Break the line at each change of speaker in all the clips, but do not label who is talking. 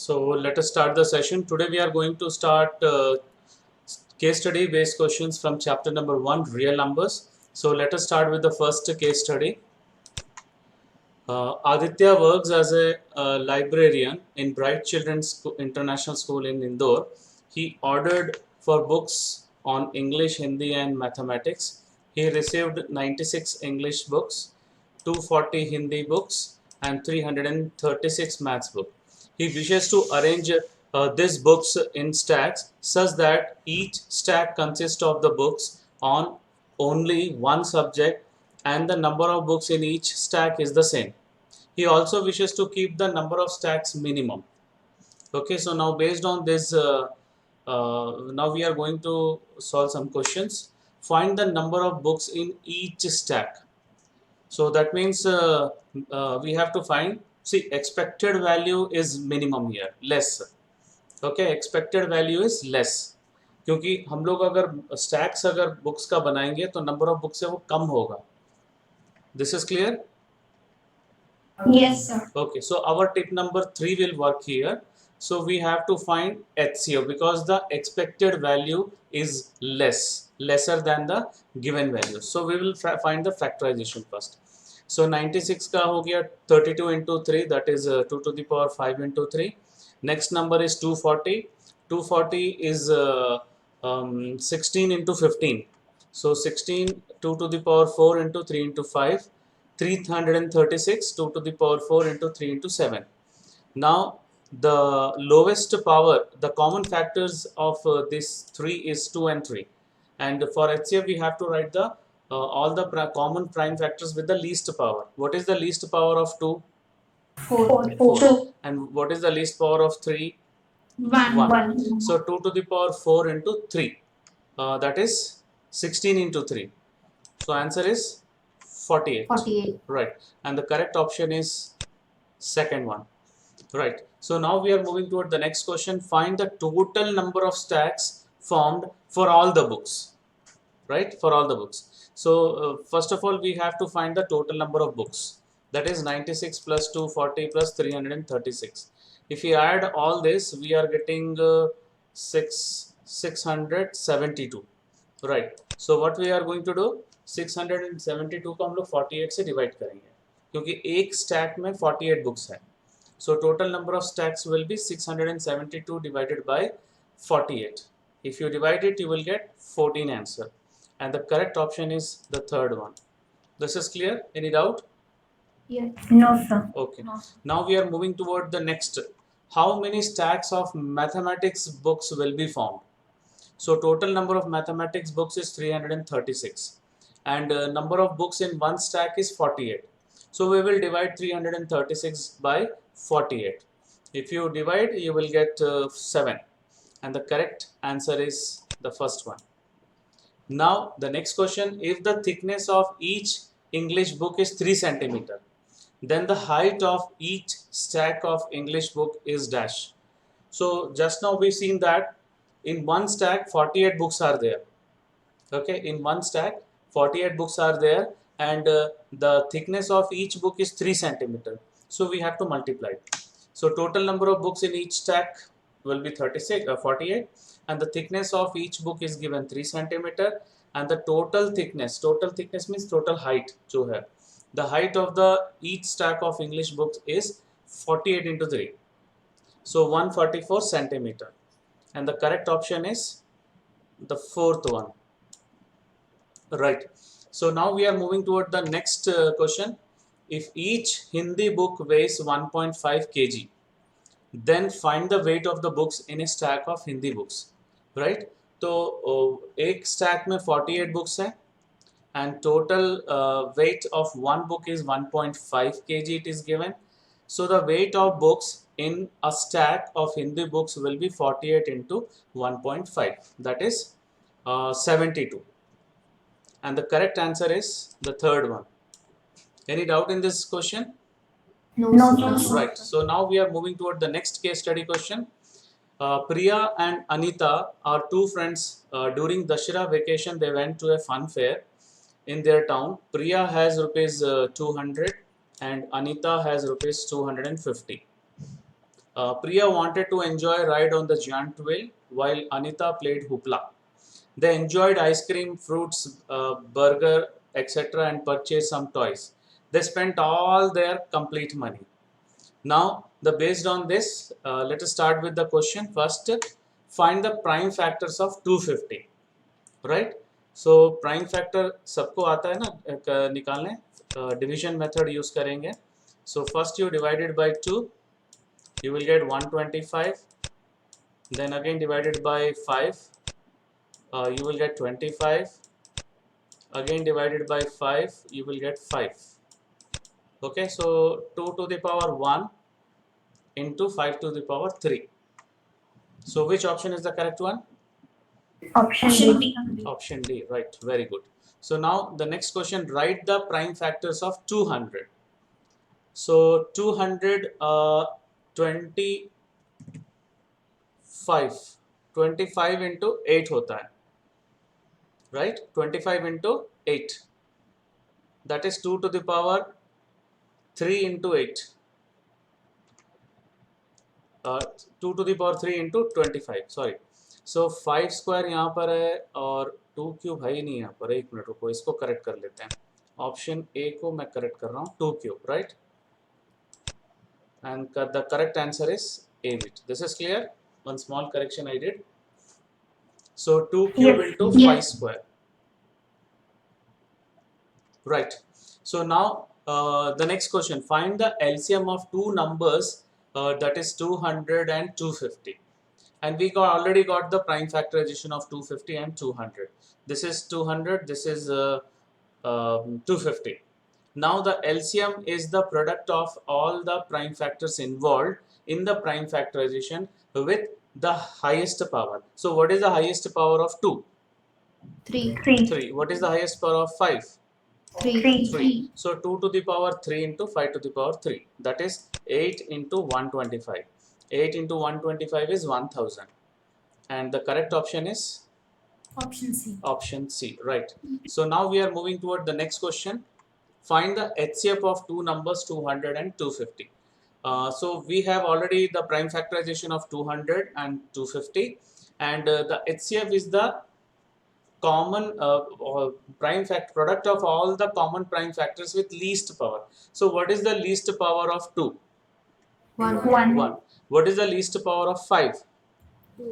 So let us start the session. Today we are going to start case study based questions from chapter number 1, real numbers. So let us start with the first case study. Aditya works as a librarian in Bright Children's International School in Indore. He ordered for books on English, Hindi and mathematics. He received 96 English books, 240 Hindi books and 336 maths books. He wishes to arrange these books in stacks such that each stack consists of the books on only one subject and the number of books in each stack is the same. He also wishes to keep the number of stacks minimum. Okay, so now based on this, now we are going to solve some questions. Find the number of books in each stack. So that means we have to find, see, expected value is minimum here, less. Okay, expected value is less. क्योंकि हम लोग अगर stacks अगर books का बनाएंगे तो number of books है वो कम होगा. This is clear?
Yes, sir.
Okay, so our tip number 3 will work here. So we have to find HCO because the expected value is lesser than the given value. So we will find the factorization first. So 96 का हो गया 32 into 3, that is 2 to the power 5 into 3. Next number is 240. 240 is 16 into 15. So 16 2 to the power 4 into 3 into 5. 336 2 to the power 4 into 3 into 7. Now the lowest power, the common factors of this 3 is 2 and 3. And for HCF we have to write the all the common prime factors with the least power. What is the least power of 2? 4. And what is the least power of 3? 1. So 2 to the power 4 into 3. That is 16 into 3. So answer is 48.
48.
Right. And the correct option is second one. Right. So now we are moving toward the next question. Find the total number of stacks formed for all the books. Right. For all the books. So first of all, we have to find the total number of books. That is 96 plus 240 plus 336. If we add all this, we are getting 672. Right. So what we are going to do? 672 को हम लोग 48 से divide करेंगे क्योंकि एक stack में 48 books है. So total number of stacks will be 672 divided by 48. If you divide it, you will get 14 answer. And the correct option is the third one. This is clear? Any doubt?
Yes. No, sir.
Okay. No. Now we are moving toward the next. How many stacks of mathematics books will be formed? So total number of mathematics books is 336. And number of books in one stack is 48. So we will divide 336 by 48. If you divide, you will get 7. And the correct answer is the first one. Now the next question, if the thickness of each English book is 3 centimeter, then the height of each stack of English book is dash. So just now we've seen that in one stack 48 books are there. Okay, in one stack 48 books are there and the thickness of each book is 3 centimeter. So we have to multiply. So total number of books in each stack will be 48 and the thickness of each book is given 3 centimeter and the total thickness means total height जो है, the height of the each stack of English books is 48 into 3. So 144 centimeter. And the correct option is the fourth one. Right. So now we are moving toward the next question. If each Hindi book weighs 1.5 kg, then find the weight of the books in a stack of Hindi books. Right. तो एक stack में 48 books है and total weight of one book is 1.5 kg it is given. So the weight of books in a stack of Hindi books will be 48 into 1.5, that is 72. And the correct answer is the third one. Any doubt in this question?
No, sir.
Right. So now we are moving toward the next case study question. Priya and Anita are two friends. During Dashera vacation, they went to a fun fair in their town. Priya has rupees 200 and Anita has rupees 250. Priya wanted to enjoy ride on the giant wheel while Anita played hoopla. They enjoyed ice cream, fruits, burger, etc. and purchased some toys. They spent all their complete money. Now, based on this, let us start with the question. First, find the prime factors of 250. Right? So, prime factor सबको आता है ना निकालने. Division method use करेंगे. So, first you divided by 2, you will get 125. Then again divided by 5, you will get 25. Again divided by 5, you will get 5. Okay, so 2 to the power 1 into 5 to the power 3. So which option is the correct one?
Option D.
Option D, right, very good. So now the next question, write the prime factors of 200. So 200, 25 into 8 होता है, right? 25 into 8, that is 2 to the power 3 into 8. 2 to the power 3 into 25, sorry. So 5 square यहाँ पर है और 2 cube है ही नहीं यहाँ पर. एक मिनट रुको, इसको करेक्ट कर लेते हैं. ऑप्शन ए को मैं करेक्ट कर रहा हूँ, 2 cube, right. And the correct answer is A bit. This is clear? One small correction I did. So 2 cube into 5 square. Right. So now the next question. Find the LCM of two numbers, that is 200 and 250. And we already got the prime factorization of 250 and 200. This is 200, this is 250. Now the LCM is the product of all the prime factors involved in the prime factorization with the highest power. So what is the highest power of 2?
3.
3. What is the highest power of 5? 3. So 2 to the power 3 into 5 to the power 3. That is 8 into 125. 8 into 125 is 1000. And the correct option is?
Option C.
Option C, right. So now we are moving toward the next question. Find the HCF of two numbers 200 and 250. So we have already the prime factorization of 200 and 250, and the HCF is the common prime product of all the common prime factors with least power. So what is the least power of 2? 1. What is the least power of 5?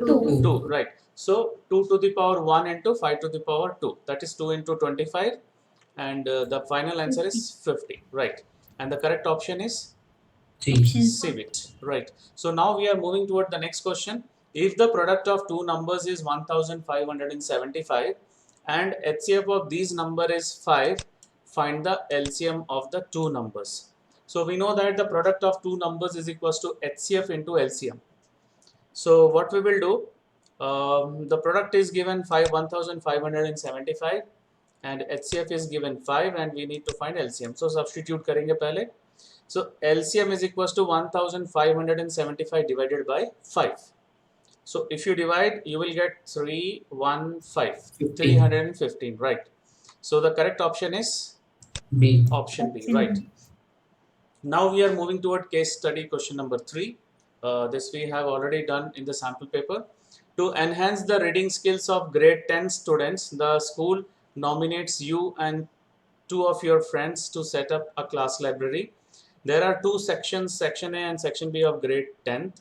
2, right. So 2 to the power 1 into 5 to the power 2, that is 2 into 25, and the final answer is 50, right. And the correct option is C, right. So now we are moving toward the next question. If the product of two numbers is 1575 and HCF of these number is 5, find the LCM of the two numbers. So we know that the product of two numbers is equals to HCF into LCM. So what we will do, the product is given 1575 and HCF is given 5 and we need to find LCM. So substitute करेंगे पहले. So LCM is equals to 1575 divided by 5. So if you divide, you will get 315, right. So the correct option is
B.
Option B, right. Now we are moving toward case study question number 3. This we have already done in the sample paper. To enhance the reading skills of grade 10 students, the school nominates you and 2 of your friends to set up a class library. There are 2 sections, section A and section B of grade 10.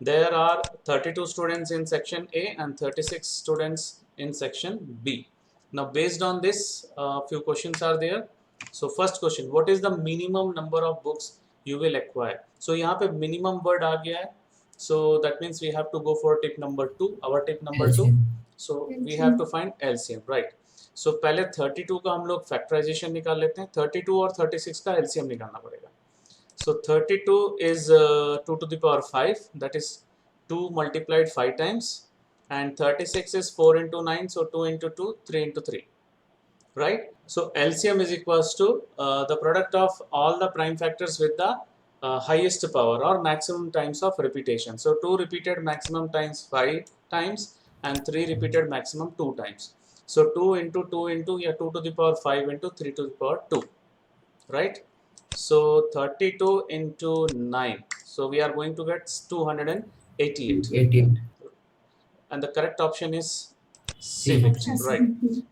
There are 32 students in section A and 36 students in section B. Now based on this, few questions are there. So first question, what is the minimum number of books you will acquire? So यहाँ पे minimum word आ गया है. So that means we have to go for tip number 2, our tip number 2. So we have to find LCM, right? So पहले 32 का हम लोग factorization निकाल लेते हैं. 32 और 36 का LCM निकालना पड़ेगा. So 32 is 2 to the power 5, that is 2 multiplied 5 times, and 36 is 4 into 9, so 2 into 2, 3 into 3, right? So LCM is equals to the product of all the prime factors with the highest power or maximum times of repetition. So 2 repeated maximum times 5 times and 3 repeated maximum 2 times. So 2 into 2 into 2 to the power 5 into 3 to the power 2, right? So 32 into 9. So we are going to get 288.
88.
And the correct option is C.
C.
Right.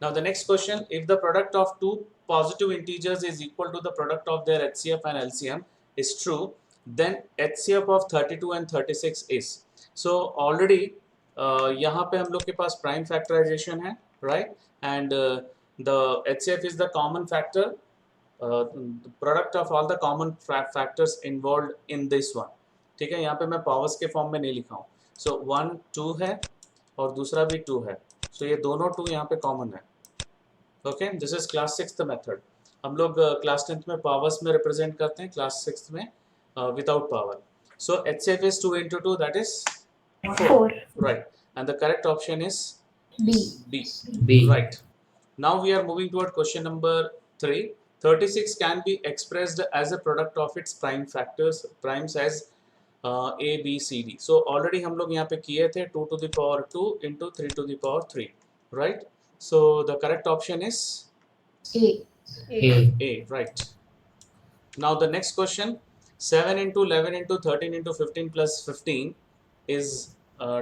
Now the next question, if the product of two positive integers is equal to the product of their HCF and LCM is true, then HCF of 32 and 36 is. So already यहाँ पे हम लोग के पास prime factorization है, right? And the HCF is the common factor, the product of all the common factors involved in this one. ठीक है, यहाँ पे मैं पावर्स के फॉर्म में नहीं लिखा हूँ. सो 1 2 है और दूसरा भी 2 है. सो ये दोनों 2 यहाँ पे कॉमन है. Okay, this is class 6th method. हम लोग क्लास 10th में पावर्स में रिप्रेजेंट करते हैं, क्लास 6th में without power. So HCF is 2 into 2, that is 4. Right. And the correct option is B. Right. Now we are moving toward question number 3. 36 can be expressed as a product of its prime factors, primes as A, B, C, D. So already हम लोग यहाँ पे किए थे 2 to the power 2 into 3 to the power 3. Right. So the correct option is A. Right. Now the next question, 7 into 11 into 13 into 15 plus 15 is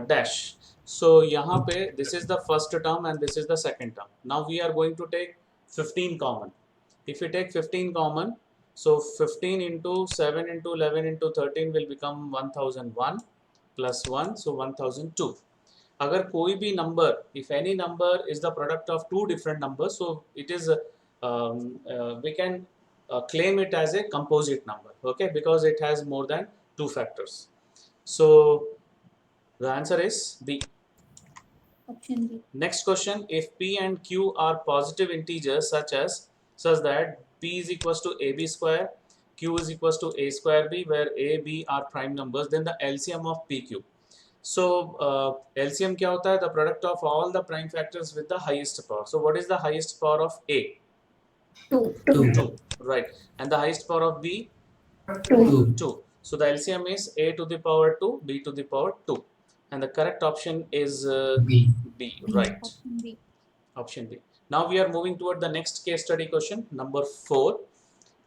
dash. So यहाँ पे this is the first term and this is the second term. Now we are going to take 15 common. If we take 15 common, so 15 into 7 into 11 into 13 will become 1001 plus 1, so 1002. अगर कोई भी number, if any number is the product of two different numbers, so it is we can claim it as a composite number, okay, because it has more than two factors. So the answer is B.
Option B.
Next question, if P and Q are positive integers such that P is equals to AB square, Q is equals to A square B, where A, B are prime numbers, then the LCM of PQ. So LCM क्या होता है? The product of all the prime factors with the highest power. So what is the highest power of A? 2. Right. And the highest power of B? 2. So the LCM is A to the power 2, B to the power 2. And the correct option is
B.
Right.
Option B.
Option B. Now we are moving toward the next case study question, number 4.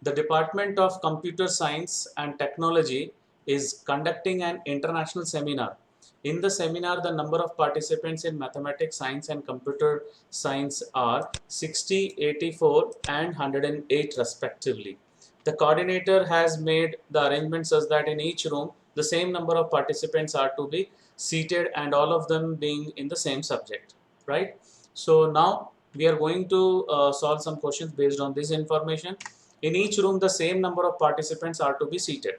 The Department of Computer Science and Technology is conducting an international seminar. In the seminar, the number of participants in mathematics, science and computer science are 60, 84 and 108 respectively. The coordinator has made the arrangement such that in each room, the same number of participants are to be seated and all of them being in the same subject, right? So now we are going to solve some questions based on this information. In each room, the same number of participants are to be seated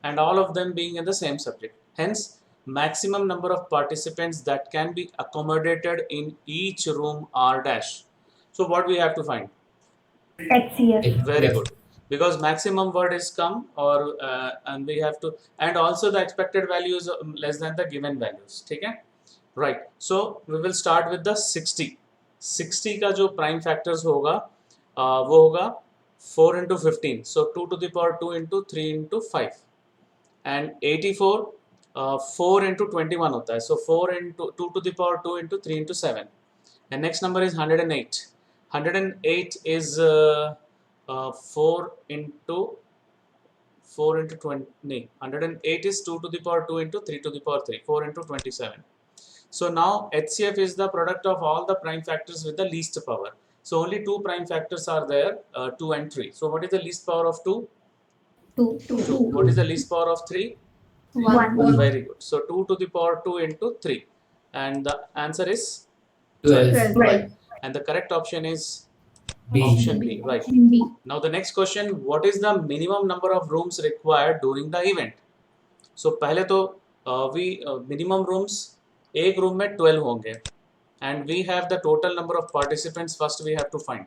and all of them being in the same subject. Hence, maximum number of participants that can be accommodated in each room are dash. So what we have to find?
HCF.
Very good. Because maximum word is come, or and we have to, and also the expected value is less than the given values. Okay? Right. So we will start with the 60. 60 का जो prime factors होगा वो होगा 4 into 15. So 2 to the power 2 into 3 into 5. And 84 4 into 21 होता है. So 4 into 2 to the power 2 into 3 into 7. And next number is 108. 108 is 4 into 20. 108 is 2 to the power 2 into 3 to the power 3. 4 into 27. So now HCF is the product of all the prime factors with the least power. So only two prime factors are there, 2 and 3. So what is the least power of 2?
2.
2. What is the least power of 3?
1.
Very good. So 2 to the power 2 into 3. And the answer is
12.
Right. And the correct option is
B.
option B. Right.
Option B.
Now the next question, what is the minimum number of rooms required during the event? So पहले तो minimum rooms एक room में 12 होंगे, and we have the total number of participants. First we have to find,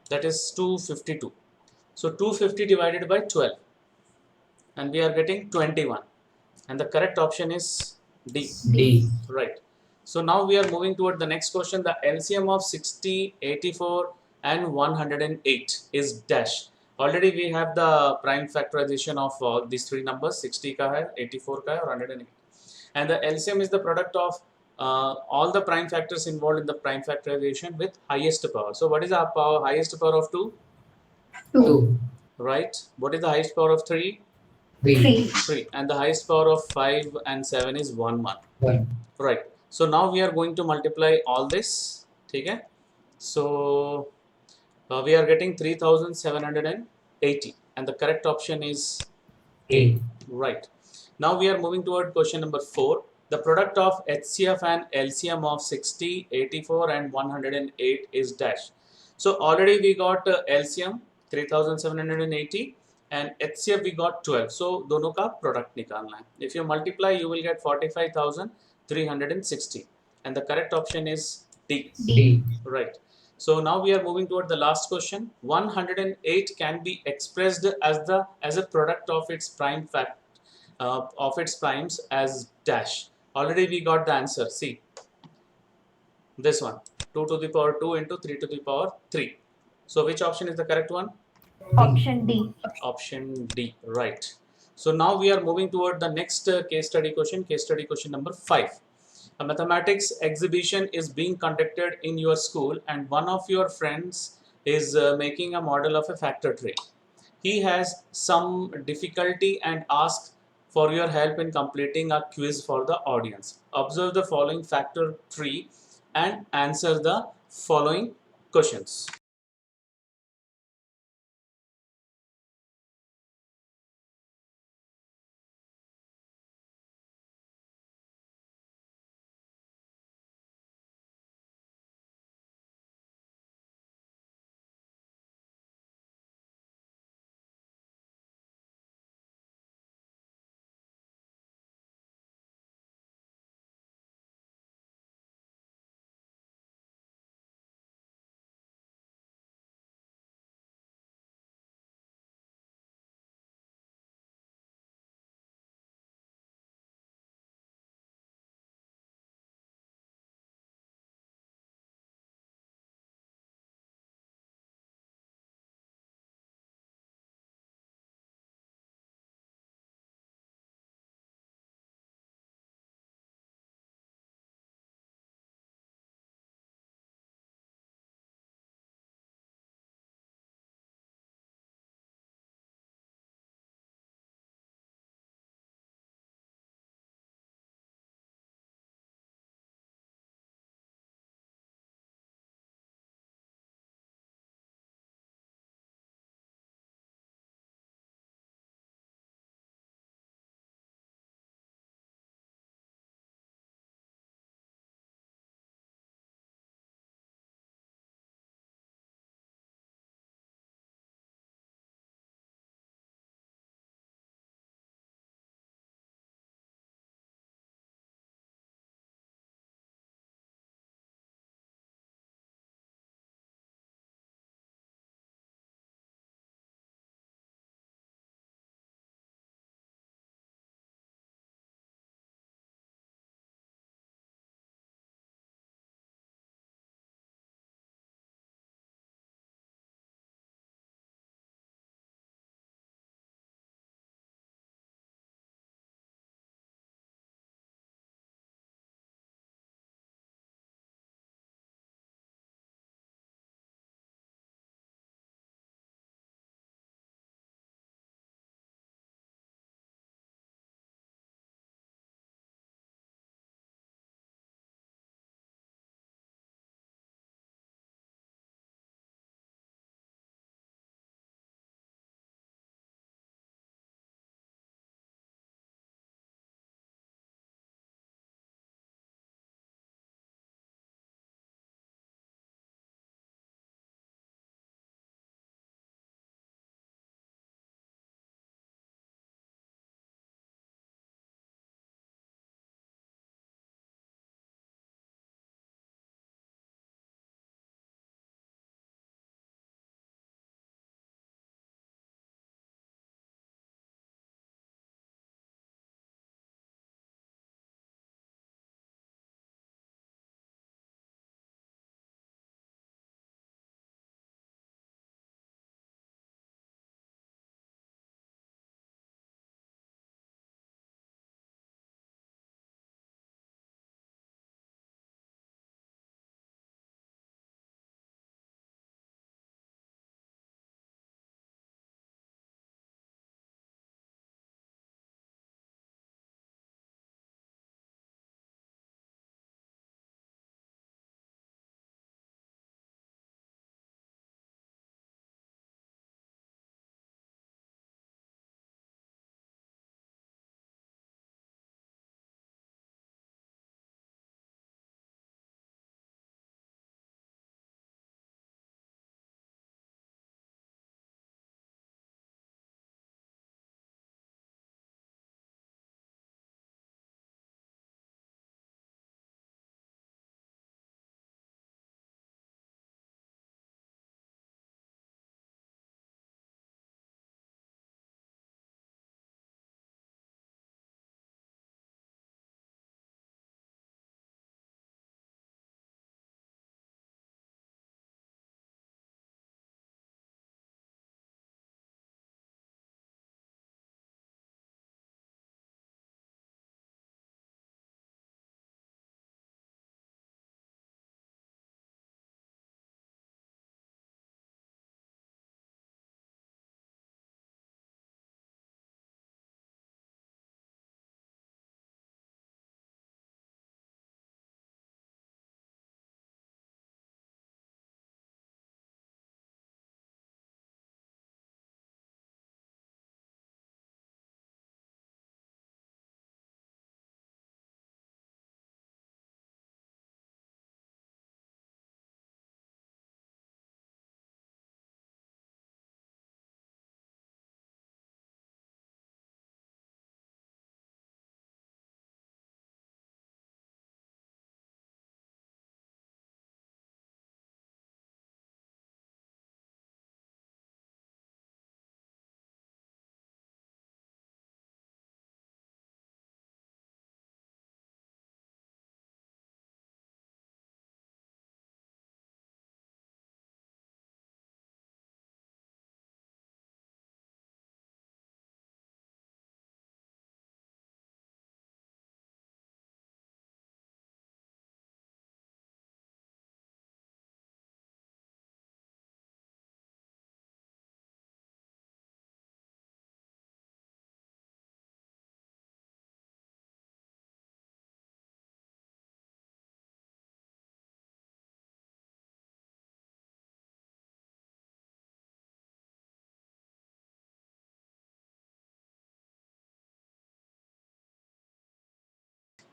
that is 252. So 250 divided by 12, and we are getting 21, and the correct option is D. Right. So now we are moving toward the next question. The LCM of 60, 84 and 108 is dash. Already we have the prime factorization of these three numbers, 60 का है, 84 का है और 108. And the LCM is the product of all the prime factors involved in the prime factorization with highest power. So what is the highest power of 2?
2.
Right. What is the highest power of 3?
3.
3, and the highest power of 5 and 7 is 1 1. Right. So now we are going to multiply all this. Okay. So we are getting 3780, and the correct option is A. Right. Now we are moving toward question number 4. The product of HCF and LCM of 60, 84 and 108 is dash. So already we got LCM 3780 and HCF we got 12. So दोनों का product निकालना है. If you multiply, you will get 45,360, and the correct option is D.
D.
Right. So now we are moving toward the last question. 108 can be expressed as a product of its prime fact of its primes as dash. Already we got the answer. See this one, 2 to the power 2 into 3 to the power 3. So which option is the correct one?
Option D.
Option D. Right. So now we are moving toward the next case study question number 5. A mathematics exhibition is being conducted in your school, and one of your friends is making a model of a factor tree. He has some difficulty and asks for your help in completing a quiz for the audience. Observe the following factor tree and answer the following questions.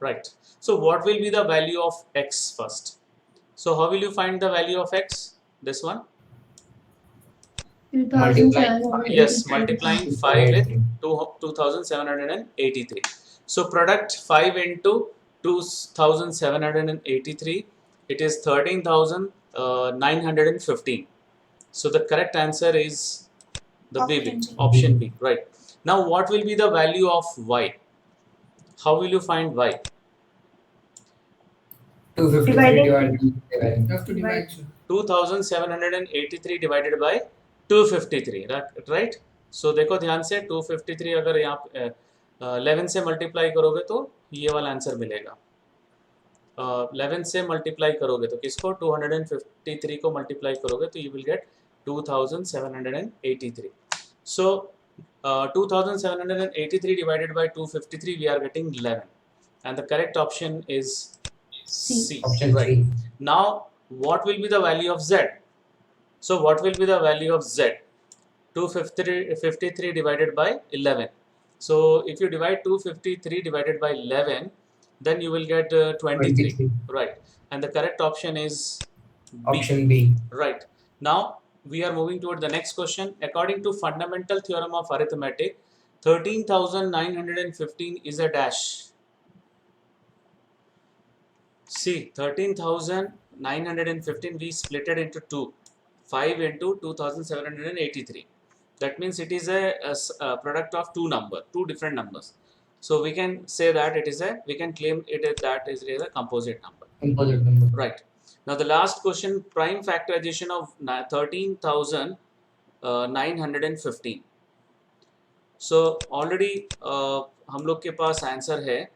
right? So what will be the value of x first? So how will you find the value of x? This one? Yes, multiplying 5 with 2783. So product 5 into 2783, it is 13,915. So the correct answer is the B bit, option B, right? Now what will be the value of y? How will you find y?
253 divided by 11. You have to divide.
2783 divided by 253, right? So देखो ध्यान से 253 अगर यहाँ 11 से multiply करोगे तो ये वाला आंसर मिलेगा। 11 से मल्टीप्लाई करोगे तो किसको 253 को मल्टीप्लाई करोगे तो you will get 2783. So 2783 divided by 253 we are getting 11 and the correct option is C.
Option
Right.
C.
Now what will be the value of z? So what will be the value of z? 253 divided by 11. So if you divide 253 divided by 11, then you will get 23.
23.
Right. And the correct option is B.
Option B.
Right. Now we are moving toward the next question. According to fundamental theorem of arithmetic, 13,915 is a dash. See, 13,915 we split it into 2. 5 into 2,783. That means it is a product of two different numbers. So we can say that we can claim it is that is a composite number.
Composite number.
Right. Now the last question, prime factorization of 13,915. So already हम लोग के पास answer है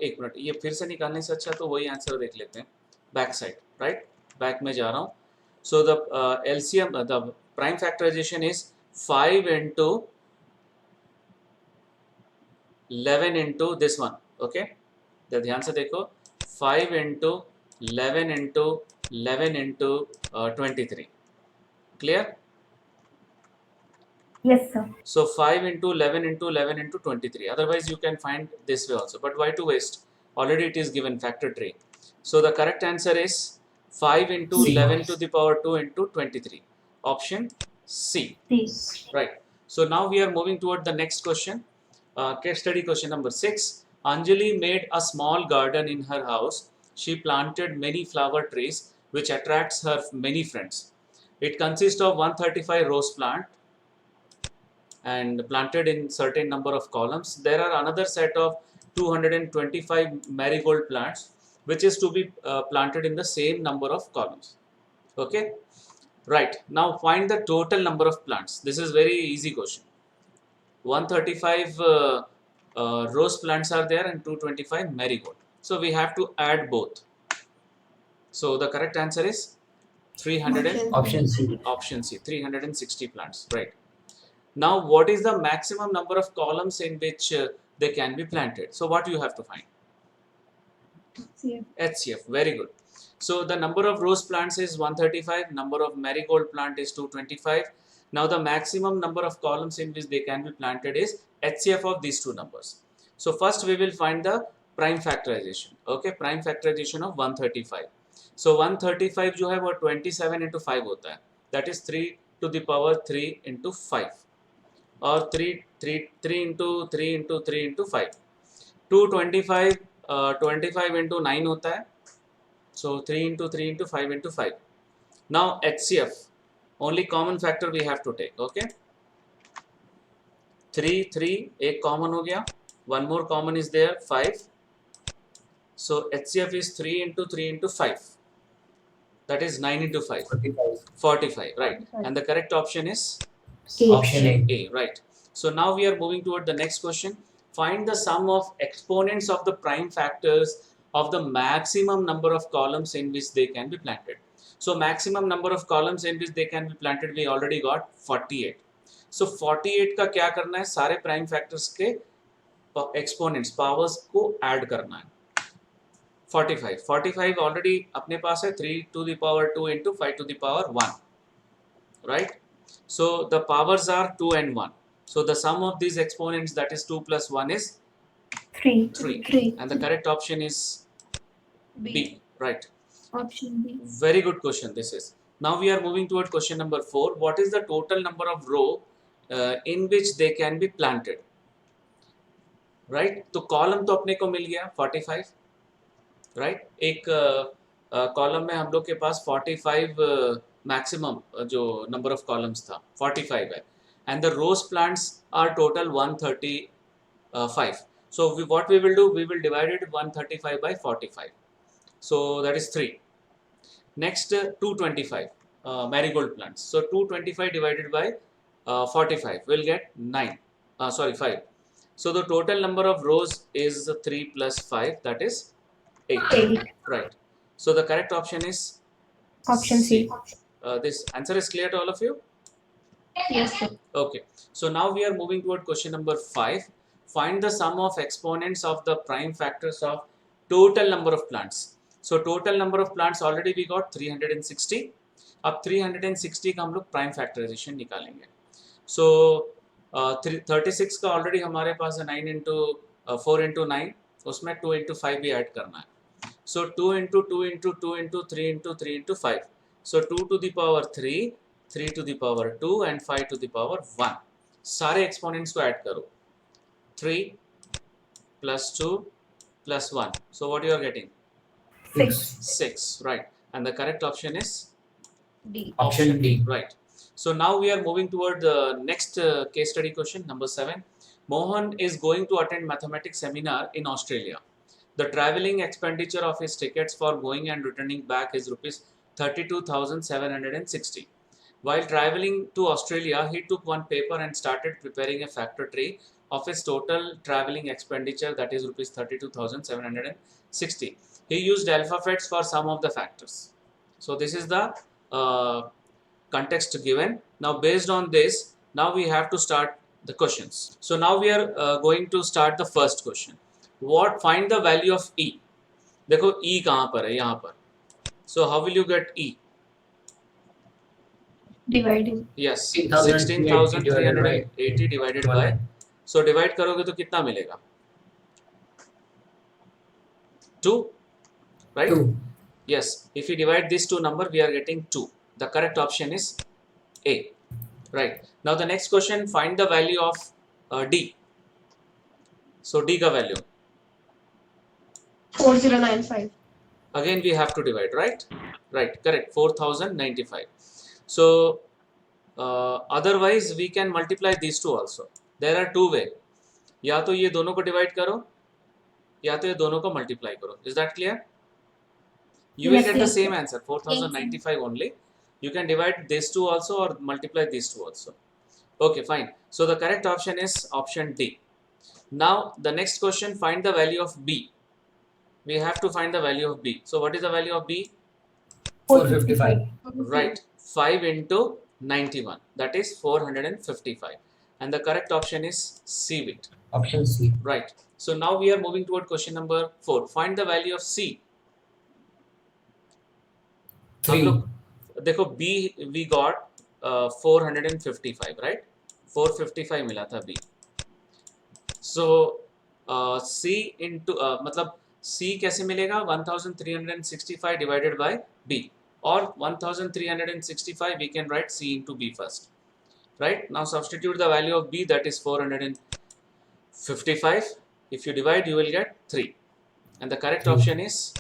एक minute, ये फिर से निकालने से अच्छा तो वही आंसर देख लेते हैं बैक साइड, राइट? बैक में जा रहा हूँ. So the LCM, the prime factorisation is 5 into 11 into this one. Okay, तो ध्यान से देखो 5 into 11 into 11 into 23. Clear?
Yes, sir.
So 5 into 11 into 11 into 23. Otherwise you can find this way also. But why to waste? Already it is given factor tree. So the correct answer is 5 into
C.
11 to the power 2 into 23. Option C.
C.
Right. So now we are moving toward the next question. Case study question number 6. Anjali made a small garden in her house. She planted many flower trees which attracts her many friends. It consists of 135 rose plant and planted in certain number of columns. There are another set of 225 marigold plants which is to be planted in the same number of columns. Okay, right. Now find the total number of plants. This is very easy question. 135 rose plants are there and 225 marigold. So we have to add both. So the correct answer is 300.
Option C.
Option C, 360 plants, right? Now, what is the maximum number of columns in which they can be planted? So, what you have to find? HCF, very good. So, the number of rose plants is 135, number of marigold plant is 225. Now, the maximum number of columns in which they can be planted is HCF of these two numbers. So, first we will find the prime factorization. Okay, prime factorization of 135. So, 135 जो है वो 27 into 5 होता है. That is 3 to the power 3 into 5. और 3 into 3 into 3 into 5. 225 25 into 9 होता है. So 3 into 3 into 5 into 5. Now HCF, only common factor we have to take. Okay, 3 एक common हो गया. One more common is there, 5. So HCF is 3 into 3 into 5. That is 9 into 5. 45, right? 45. And the correct option is
Option A.
Right. So now we are moving toward the next question. Find the sum of exponents of the prime factors of the maximum number of columns in which they can be planted. So maximum number of columns in which they can be planted, we already got 48. So 48 का क्या करना है? सारे prime factors के exponents, powers को add करना है. 45 already अपने पास है 3 to the power 2 into 5 to the power 1. Right? So the powers are 2 and 1. So the sum of these exponents, that is 2 plus 1 is
3.
3. And the correct option is B. Right.
Option B.
Very good question this is. Now we are moving toward question number 4. What is the total number of row in which they can be planted? Right. तो column तो अपने को मिल गया 45. Right एक column में हम लोग के पास 45 मैक्सिमम जो नंबर ऑफ कॉलम्स था 45 है and the rose plants are total 135 so what we will do, we will divide it 135 by 45, so that is 3. Next 225 marigold plants, so 225 divided by 45 will get 9, 5. So the total number of rows is 3 plus 5, that is 8. Right. So the correct option is
Option C.
This answer is clear to all of you?
Yes, sir.
Okay. So now we are moving toward question number 5. Find the sum of exponents of the prime factors of total number of plants. So total number of plants already we got 360. अब 360 का हम लोग prime factorisation निकालेंगे. So 36 का already हमारे पास है 9 into 4 into 9, उसमें 2 into 5 भी ऐड करना है. So 2 into 2 into 2 into 3 into 3 into 5. So 2 to the power 3, 3 to the power 2 and 5 to the power 1. सारे एक्सपोनेंट्स को ऐड करो. 3 plus 2 plus 1. So what you are getting?
6.
6. Right. And the correct option is
D.
Option D.
Right. So now we are moving toward the next case study question, number 7. Mohan is going to attend mathematics seminar in Australia. The traveling expenditure of his tickets for going and returning back is rupees 32,760. While traveling to Australia, he took one paper and started preparing a factor tree of his total traveling expenditure, that is rupees 32,760. He used alphabets for some of the factors. So this is the context given. Now based on this, now we have to start the questions. So now we are going to start the first question. What find the value of E? देखो E कहाँ पर है, यहाँ पर. So how will you get E?
Dividing.
Yes, 16,380 divided by. So divide करोगे तो कितना मिलेगा? 2, right?
2.
Yes. If you divide these two number, we are getting 2. The correct option is A. Right. Now the next question, find the value of D. So D का value.
4095.
Again we have to divide, right? Right. Correct. 4095. So otherwise we can multiply these two also. There are two way. या तो ये दोनों को divide करो, या तो ये दोनों को multiply करो. Is that clear? You will get the same answer, 4095 only. You can divide these two also or multiply these two also. Okay, fine. So the correct option is option D. Now the next question, find the value of B. We have to find the value of B. So what is the value of B?
455.
Right. 5 into 91. That is 455. And the correct option is C bit.
Option C.
Right. So now we are moving toward question number 4. Find the value of C.
3.
हम लोग देखो B we got 455, right? 455 मिला था B. So C into मतलब C कैसे मिलेगा? 1365 divided by B, or 1365 we can write C into B first, right? Now substitute the value of B, that is 455. If you divide, you will get 3, and the correct option is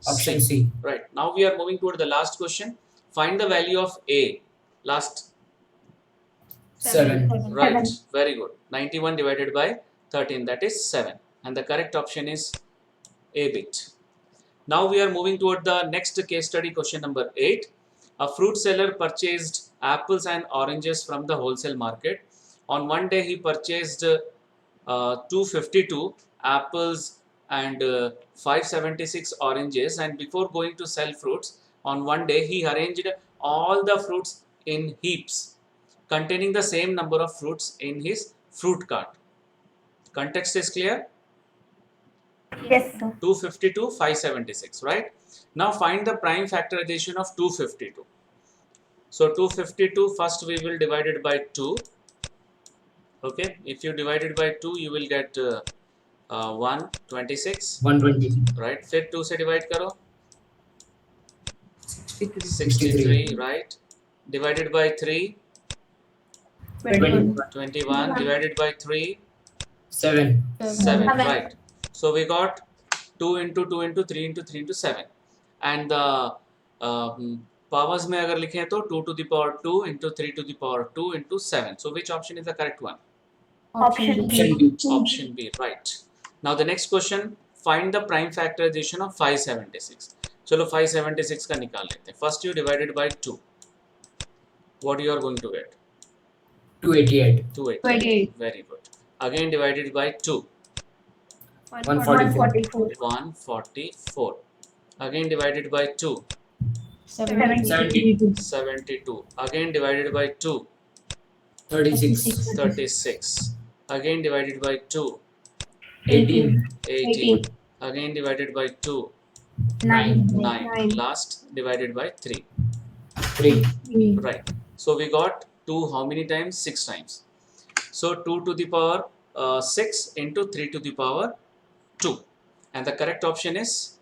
Option C.
Right. Now we are moving toward the last question. Find the value of A. Last.
7.
Right. Very good. 91 divided by 13, that is 7, and the correct option is A bit. Now we are moving toward the next case study, question number 8. A fruit seller purchased apples and oranges from the wholesale market. On one day he purchased 252 apples and 576 oranges, and before going to sell fruits on one day he arranged all the fruits in heaps containing the same number of fruits in his fruit cart. Context is clear?
Yes, sir.
252, 576, right? Now find the prime factorization of 252. So 252, first we will divide it by 2. Okay, if you divide it by 2, you will get 126,
120.
right? फिर 2 से divide करो,
63.
63, right? Divided by 3,
21.
21. Divided by 3,
7.
7, right? So we got 2 into 2 into 3 into 3 into 7. And the powers में अगर लिखें तो 2 to the power 2 into 3 to the power 2 into 7. So which option is the correct one?
Option B.
Option B.
Option B, right? Now the next question, find the prime factorization of 576. चलो 576 का निकाल लेते हैं. First you divided by 2. What you are going to get?
288.
288. Very good. Again divided by 2.
144.
144. Again divided by 2.
72.
72. Again divided by 2.
36.
36. Again divided by 2.
18.
18. Again divided by 2.
9.
9. Last divided by 3.
3.
Right. So we got 2 how many times? 6 times. So 2 to the power 6 into 3 to the power 2. And the correct option is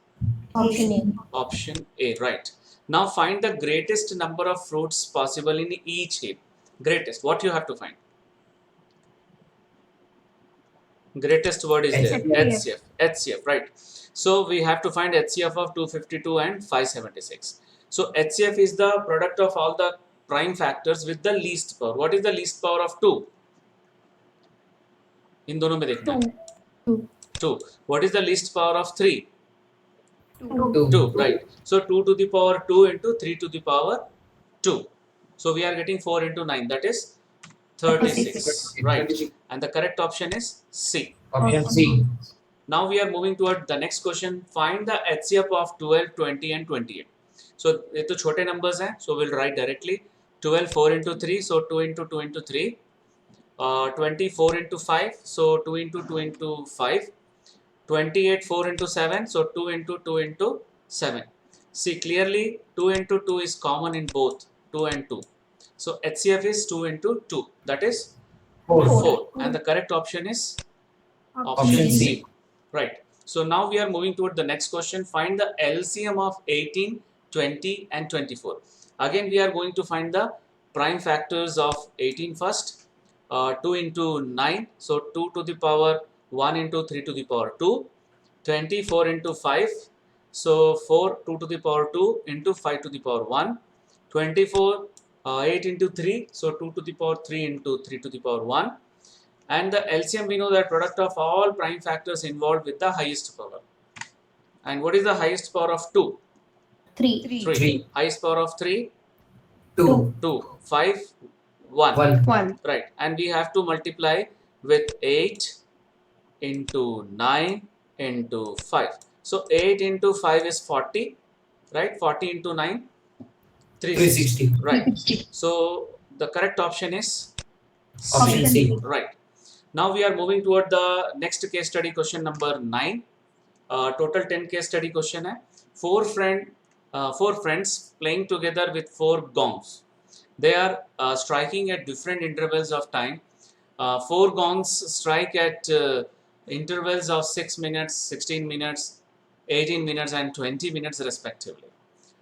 Option A.
option A, right? Now find the greatest number of fruits possible in each heap. Greatest, what you have to find? Greatest word is there, HCF. HCF, right? So we have to find HCF of 252 and 576. So HCF is the product of all the prime factors with the least power. What is the least power of 2? इन दोनों में देखना है. 2. What is the least power of 3? 2, right? So 2 to the power 2 into 3 to the power 2. So we are getting 4 into 9, that is 36, right? And the correct option is C.
Option C.
Now we are moving toward the next question. Find the HCF of 12, 20 and 28. So ये तो छोटे numbers हैं, so we'll write directly. 12 4 into 3, so 2 into 2 into 3. 24 into 5, so 2 into 2 into 5. 28 4 into 7, so 2 into 2 into 7. See clearly 2 into 2 is common in both 2 and 2. So HCF is 2 into 2, that is 4. And the correct option is option C. Right. So now we are moving toward the next question. Find the LCM of 18, 20 and 24. Again we are going to find the prime factors of 18 first. 2 into 9, so 2 to the power 1 into 3 to the power 2. 24 into 5, so 4 2 to the power 2 into 5 to the power 1. 24 8 into 3, so 2 to the power 3 into 3 to the power 1. And the LCM, we know that product of all prime factors involved with the highest power. And what is the highest power of 2?
3.
3. Highest power of 3?
2.
2. 5? 1.
1.
Right. And we have to multiply with 8 into 9 into 5. So 8 into 5 is 40, right? 40 into 9? 360. Right. So the correct option is
Option C.
Right. Now we are moving toward the next case study, question number 9. Total 10 case study question hai. Four friends playing together with 4 gongs. They are striking at different intervals of time. 4 gongs strike at intervals of 6 minutes, 16 minutes, 18 minutes and 20 minutes respectively.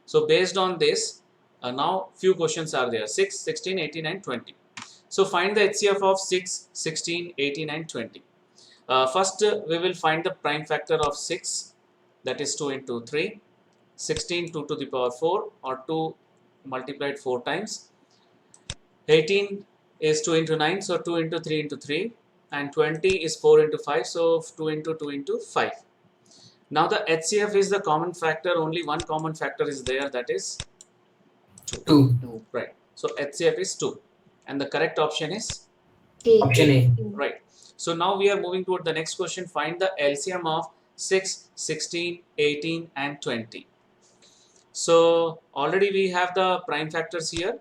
So based on this, now few questions are there, 6, 16, 18 and 20. So find the HCF of 6, 16, 18 and 20. First we will find the prime factor of 6, that is 2 into 3. 16 2 to the power 4 or 2 multiplied 4 times. 18 is 2 into 9, so 2 into 3 into 3. And 20 is 4 into 5, so 2 into 2 into 5. Now the HCF is the common factor, only one common factor is there, that is 2. Right. So HCF is 2. And the correct option is
Option A.
right. So now we are moving toward the next question. Find the LCM of 6, 16, 18 and 20. So already we have the prime factors here.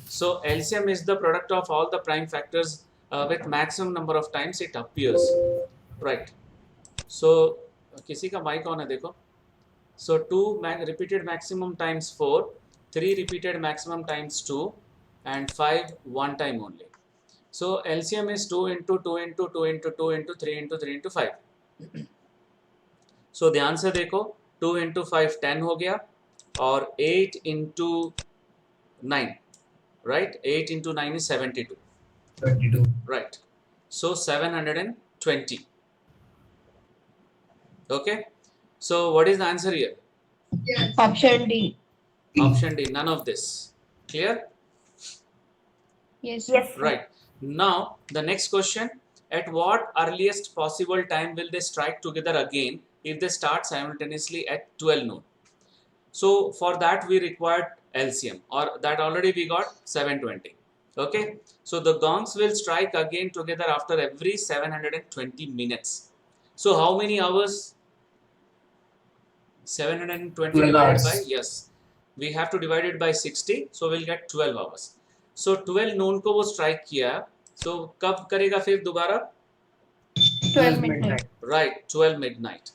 So LCM is the product of all the prime factors with maximum number of times it appears. Right. So किसी का mic on है देखो. So 2 repeated maximum times 4, 3 repeated maximum times 2 and 5 one time only. So LCM is 2 into 2 into 2 into 2 into 3 into 3 into 5. So ध्यान से देखो 2 into 5 10 हो गया और 8 into 9, right? 8 into 9 is 72.
22.
Right. So 720. Okay. So what is the answer here?
Option D.
Option D. None of this. Clear?
Yes.
Right. Now the next question. At what earliest possible time will they strike together again if they start simultaneously at 12 noon? So for that we required LCM, or that already we got 720. Okay. So the gongs will strike again together after every 720 minutes. So how many hours? 720
12
divided
hours.
by, yes, we have to divide it by 60, so we'll get 12 hours. So 12 noon को वो strike किया, so कब करेगा फिर दोबारा?
12 midnight.
Right, 12 midnight.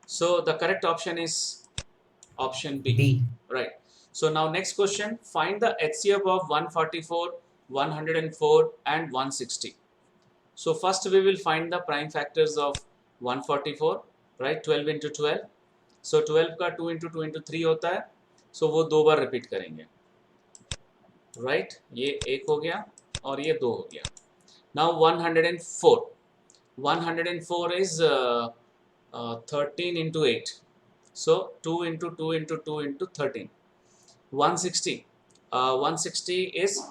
So the correct option is option B.
B.
Right. So now next question, find the HCF of 144, 104 and 160. So first we will find the prime factors of 144, right? 12 into 12. So 12 का 2 into 2 into 3 होता है, so वो दो बार repeat करेंगे, right? ये एक हो गया और ये दो हो गया. Now 104. 104 is 13 into 8. So 2 into 2 into 2 into 13. 160. 160 is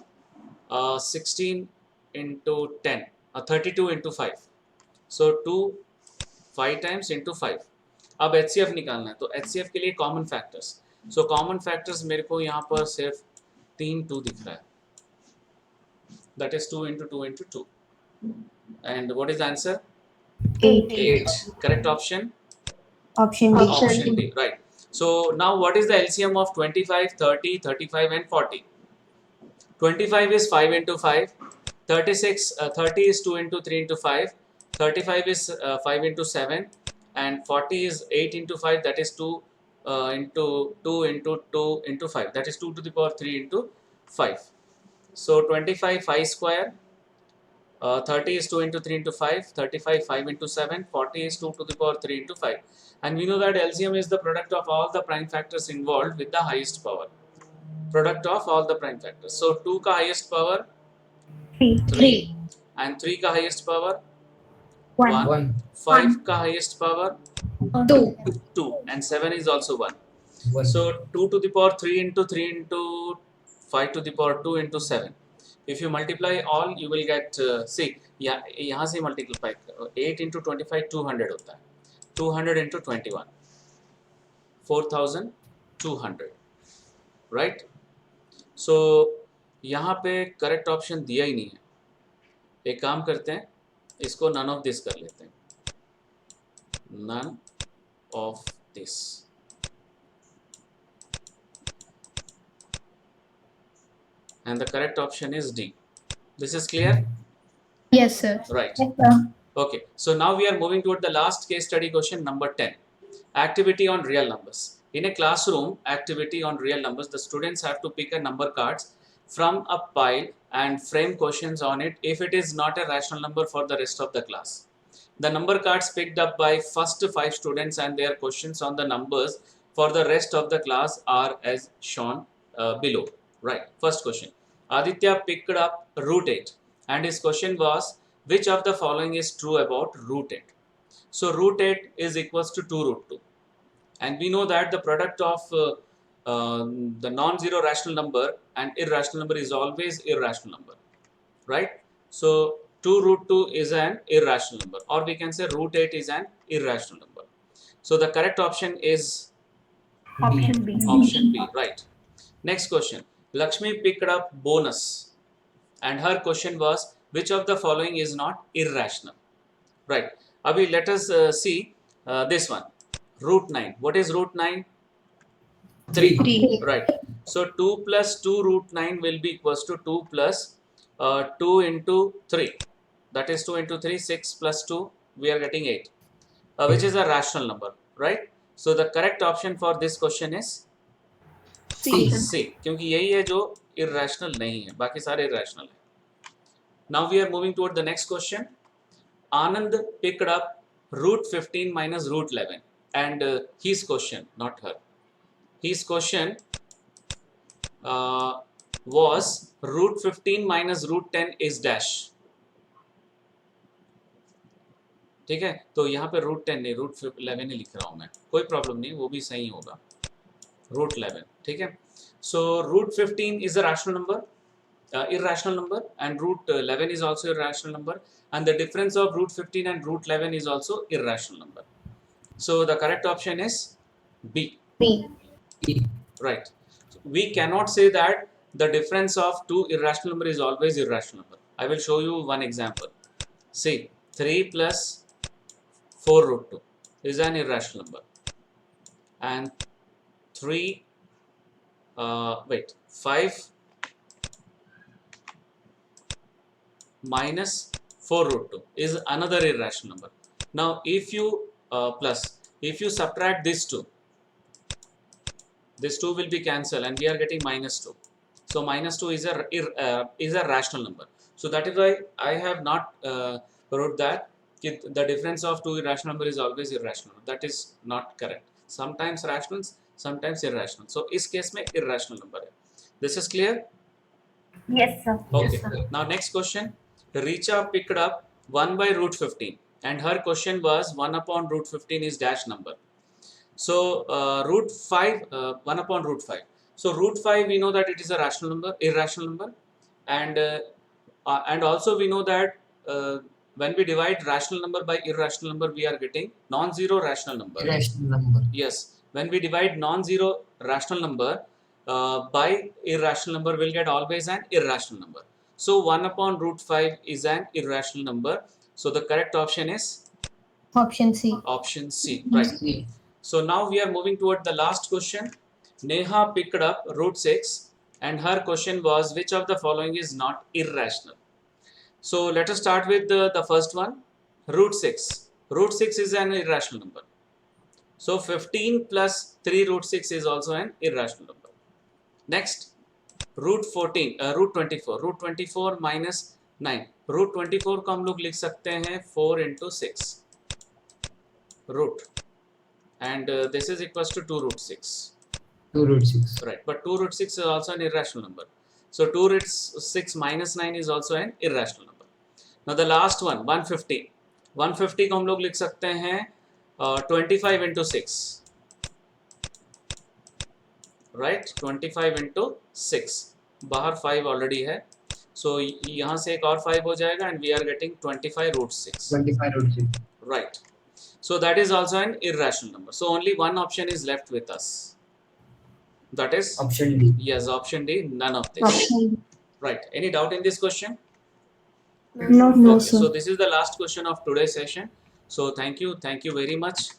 16 into 10. 32 into 5. So 2 5 times into 5. अब HCF निकालना है, तो HCF के लिए common factors. So common factors मेरे को यहाँ पर सिर्फ 3 2 दिख रहा है. That is 2 into 2 into 2. And what is the answer? 8. Correct option?
Option D.
Option D. Right. So now what is the LCM of 25, 30, 35 and 40? 25 is 5 into 5. 30 is 2 into 3 into 5. 35 is 5 into 7. And 40 is 8 into 5. That is 2 into 2 into 2 into 5. That is 2 to the power 3 into 5. So 25 5 square. 30 is 2 into 3 into 5, 35 5 into 7, 40 is 2 to the power 3 into 5. And we know that LCM is the product of all the prime factors involved with the highest power. Product of all the prime factors. So 2 ka highest power? 3. And 3 ka highest power? 1. 5 ka highest power? 2. And 7 is also 1.
1.
So 2 to the power 3 into 3 into 5 to the power 2 into 7. If you multiply all, you will get, see, यहाँ से multiply 8 into 25 200 होता है. 200 into 21 4200, right? So यहाँ पे correct option दिया ही नहीं है. एक काम करते हैं, इसको none of this कर लेते हैं. None of this. And the correct option is D. This is clear?
Yes, sir.
Right. Okay. So now we are moving toward the last case study question, number 10. Activity on real numbers. In a classroom activity on real numbers, the students have to pick a number cards from a pile and frame questions on it if it is not a rational number for the rest of the class. The number cards picked up by first 5 students and their questions on the numbers for the rest of the class are as shown below. Right. First question. Aditya picked up root 8 and his question was, which of the following is true about root 8? So root 8 is equals to 2 root 2. And we know that the product of the non-zero rational number and irrational number is always irrational number. Right? So 2 root 2 is an irrational number, or we can say root 8 is an irrational number. So the correct option is
Option B.
option B. Right. Next question. Lakshmi picked up bonus and her question was, which of the following is not irrational? Right. Abhi, let us see this one. Root 9. What is root 9?
3.
Right. So 2 plus 2 root 9 will be equals to 2 plus 2 into 3. That is 2 into 3, 6 plus 2, we are getting 8. Which is a rational number, right? So the correct option for this question is
C.
C. क्योंकि यही है जो irrational नहीं है, बाकी सारे irrational है. Now we are moving toward the next question. Anand picked up root 15 minus root 11, and his question, not her, his question was root 15 minus root 10 is dash. ठीक है, तो यहाँ पे रूट 10 नहीं, रूट 11 ही लिख रहा हूँ मैं, कोई प्रॉब्लम नहीं, वो भी सही होगा, रूट 11. ठीक है, so root 15 is a rational number, irrational number, and root 11 is also irrational number, and the difference of root 15 and root 11 is also irrational number. So the correct option is B.
B.
Right. We cannot say that the difference of two irrational number is always irrational number. I will show you one example. See, 3 plus 4 root 2 is an irrational number, and 5 minus 4 root 2 is another irrational number. Now if you if you subtract this 2 will be cancelled and we are getting minus 2. So minus 2 is a rational number. So that is why I have not wrote that the difference of two irrational number is always irrational. That is not correct. Sometimes rational, sometimes irrational. So इस case में irrational number है. This is clear?
Yes, sir.
Okay.
Yes, sir.
Now next question. Richa picked up 1 by root 15 and her question was 1 upon root 15 is dash number. So root 5, 1 upon root 5. So root 5 we know that it is a rational number, irrational number, and also we know that when we divide rational number by irrational number, we are getting non-zero rational number.
Irrational number.
Yes, when we divide non-zero rational number by irrational number, we'll get always an irrational number. So 1 upon root 5 is an irrational number. So the correct option is
Option C.
option C. Right.
C.
So now we are moving toward the last question. Neha picked up root 6 and her question was which of the following is not irrational. So let us start with the first one, root 6. Root 6 is an irrational number. So 15 plus 3 root 6 is also an irrational number. Next, root 14, root 24. Root 24 minus 9. Root 24 को हम लोग लिख सकते हैं 4 into 6 root, and this is equals to 2 root 6.
2 root 6.
Right, but 2 root 6 is also an irrational number. So 2 root 6 minus 9 is also an irrational number. Now the last one, 150. 150 को हम लोग लिख सकते हैं 25 into 6. Right, 25 into 6. बाहर 5 already है. So यहाँ से एक और 5 हो जाएगा and we are getting 25 root 6.
25 root 6.
Right. So that is also an irrational number. So only one option is left with us. That is
option D.
Yes, option D, none of this.
Option D.
Right. Any doubt in this question?
No,
Okay,
sir.
so this is the last question of today's session. So thank you very much.